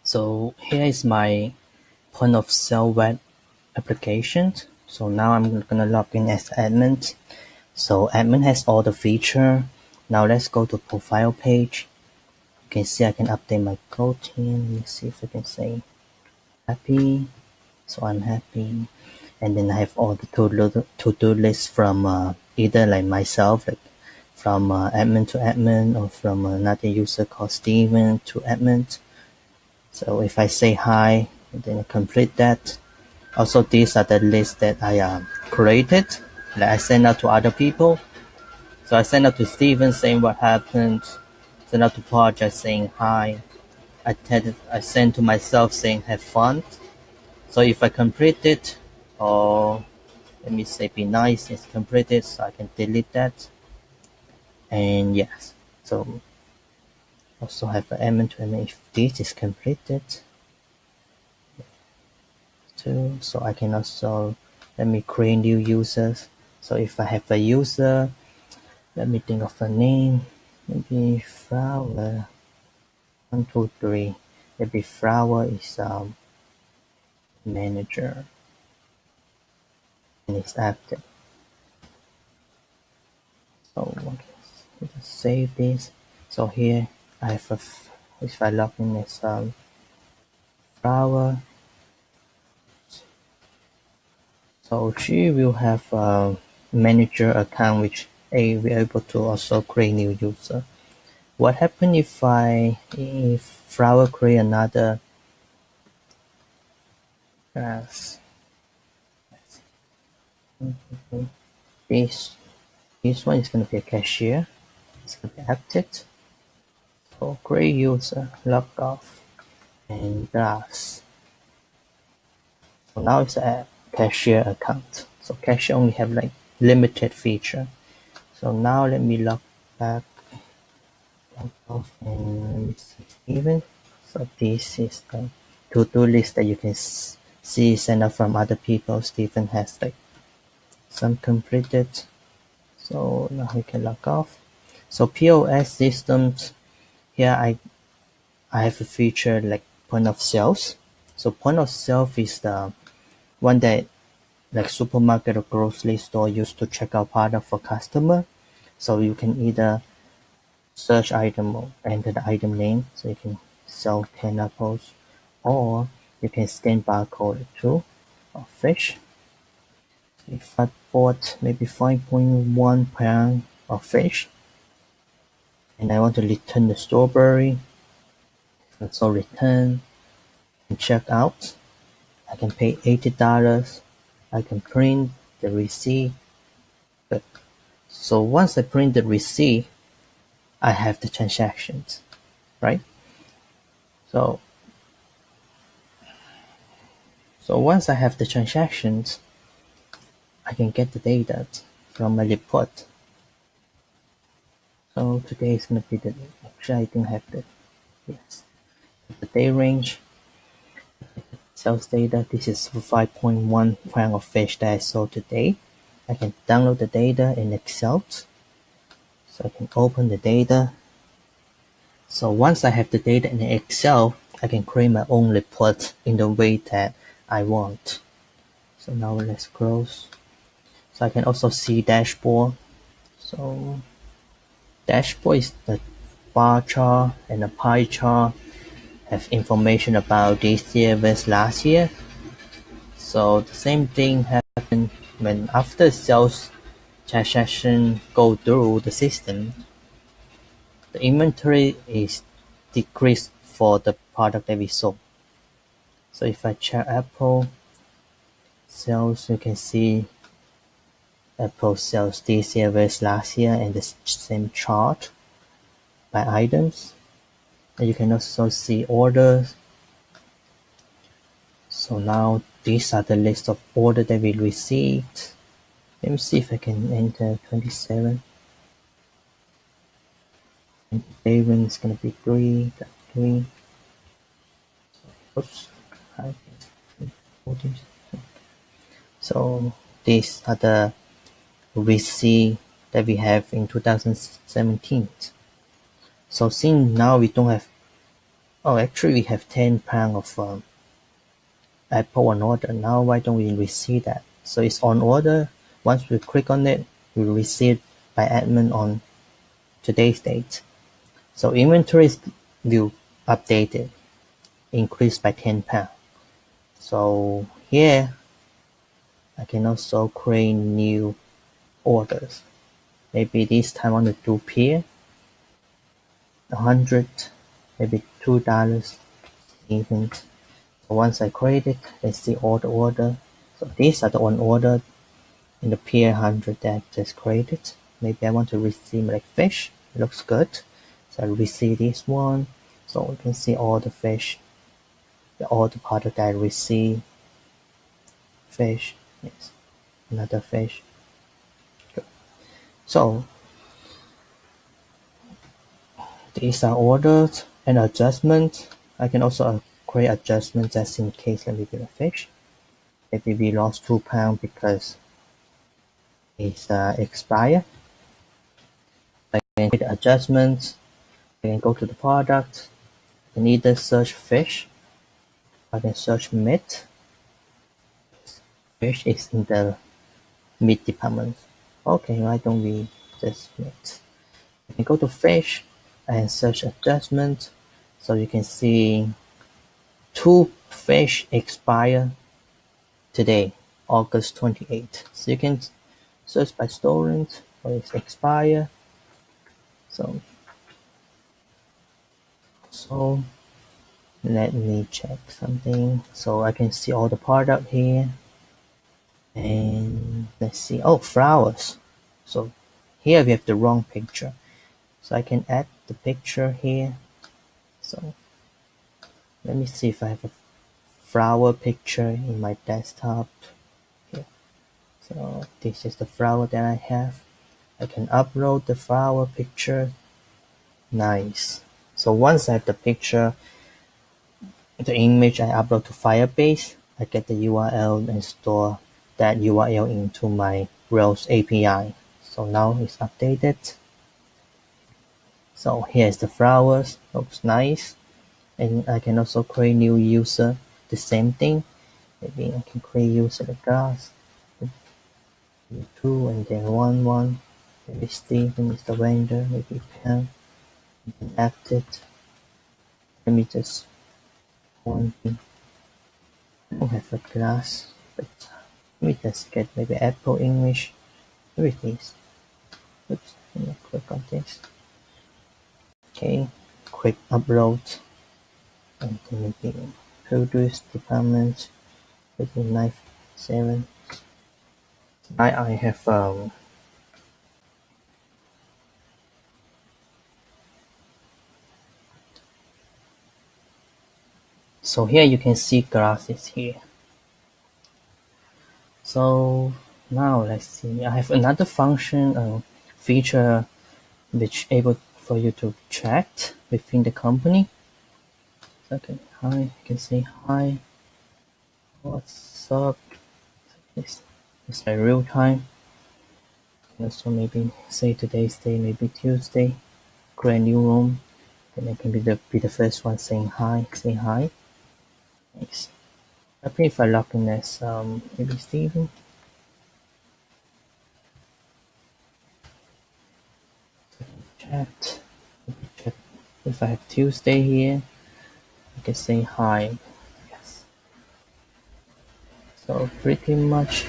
So here is my point of sale web application. So now I'm gonna log in as admin. So admin has all the feature. Now let's go to profile page. You can see I can update my code here. Let me see if I can say happy. So I'm happy. And then I have all the to-do list from either like myself, like from admin to admin, or from another user called Steven to admin. So if I say hi, then I complete that. Also, these are the lists that I created, that I send out to other people. So I send out to Steven saying what happened, send out to Project saying hi. I send to myself saying have fun. So if I complete it, or let me say be nice, it's completed, so I can delete that. And yes, so also have an admin to admin if this is completed too. So I can also let me create new users. So if I have a user, let me think of a name, maybe flower 123. Maybe flower is manager and it's active. So let's save this. So here I have if I log in as flower, so she will have a manager account which will be able to also create new user. What happen if flower create another class? This one is going to be a cashier. It's going to be active. So create user, log off, and class. So now it's a cashier account. So cashier only have like limited feature. So now let me log back, log off, and let me see Steven. So this is the to-do list that you can see sent out from other people. Steven has like some completed. So now we can log off. So POS systems, here I have a feature like point of sales. So point of sale is the one that like supermarket or grocery store used to check out product for customer. So you can either search item or enter the item name. So you can sell 10 apples, or you can scan barcode too, or fish. If I bought maybe 5.1 pound of fish, and I want to return the strawberry, so return and check out. I can pay $80. I can print the receipt. So once I print the receipt, I have the transactions, right? So once I have the transactions, I can get the data from my report. So today is going to be actually I don't have yes, the day range, sales data. This is 5.1 pound of fish that I sold today. I can download the data in Excel. So I can open the data. So once I have the data in Excel, I can create my own report in the way that I want. So now let's close. So I can also see dashboard. So dashboard is the bar chart and the pie chart have information about this year versus last year. So the same thing happens when after sales transaction go through the system, the inventory is decreased for the product that we sold. So if I check Apple sales, you can see Apple sales this year versus last year and the same chart by items. And you can also see orders. So now these are the list of orders that we received. Let me see if I can enter 27. And day one is going to be 3. Oops. So these are the receipt that we have in 2017. So since now we don't have Oh, actually we have £10 of Apple on order. Now why don't we receive that? So it's on order. Once we click on it, we will receive by admin on today's date. So inventories will update it, increased by £10. So here I can also create new orders. Maybe this time I want to do pair, 100, maybe $2 even. So once I create it, let's see all the order. So these are the on order in the pair 100 that I just created. Maybe I want to receive like fish. It looks good. So I receive this one. So you can see all the fish, all the product that I receive. Fish, yes, another fish. Good. So these are orders and adjustments. I can also create adjustments just in case. Let me get a fish. Maybe we lost £2 because it's expired. I can create adjustments. I can go to the product. I can either search fish. I can search meat. Fish is in the meat department. Okay, why don't we just meat? I can go to fish and search adjustment. So you can see 2 fish expire today, August 28th. So you can search by storage or it's expire. So let me check something. So I can see all the product here. And let's see. Oh, flowers. So here we have the wrong picture. So I can add the picture here. So let me see if I have a flower picture in my desktop. Here. So this is the flower that I have. I can upload the flower picture. Nice. So once I have the picture, the image I upload to Firebase, I get the URL and store that URL into my Rails API. So now it's updated. So here's the flowers, looks nice. And I can also create new user, the same thing. Maybe I can create user the class, 2 and then 1. Maybe Steven is the vendor, maybe Pam, add it. Let me just one thing. I don't have a class, but let me just get maybe Apple English. Maybe this. Oops, let me click on this. Okay, quick upload. And then maybe produce department, maybe knife 7. I have so here you can see glasses here. So now let's see. I have another function feature which able for you to chat within the company. Okay, hi. You can say hi. What's up? It's like real time. So maybe say today's day, maybe Tuesday. Create a new room. Then I can be the first one saying hi. Say hi. Nice. I think if I log in as maybe Steven. Chat. Check if I have Tuesday here. I can say hi. Yes. So pretty much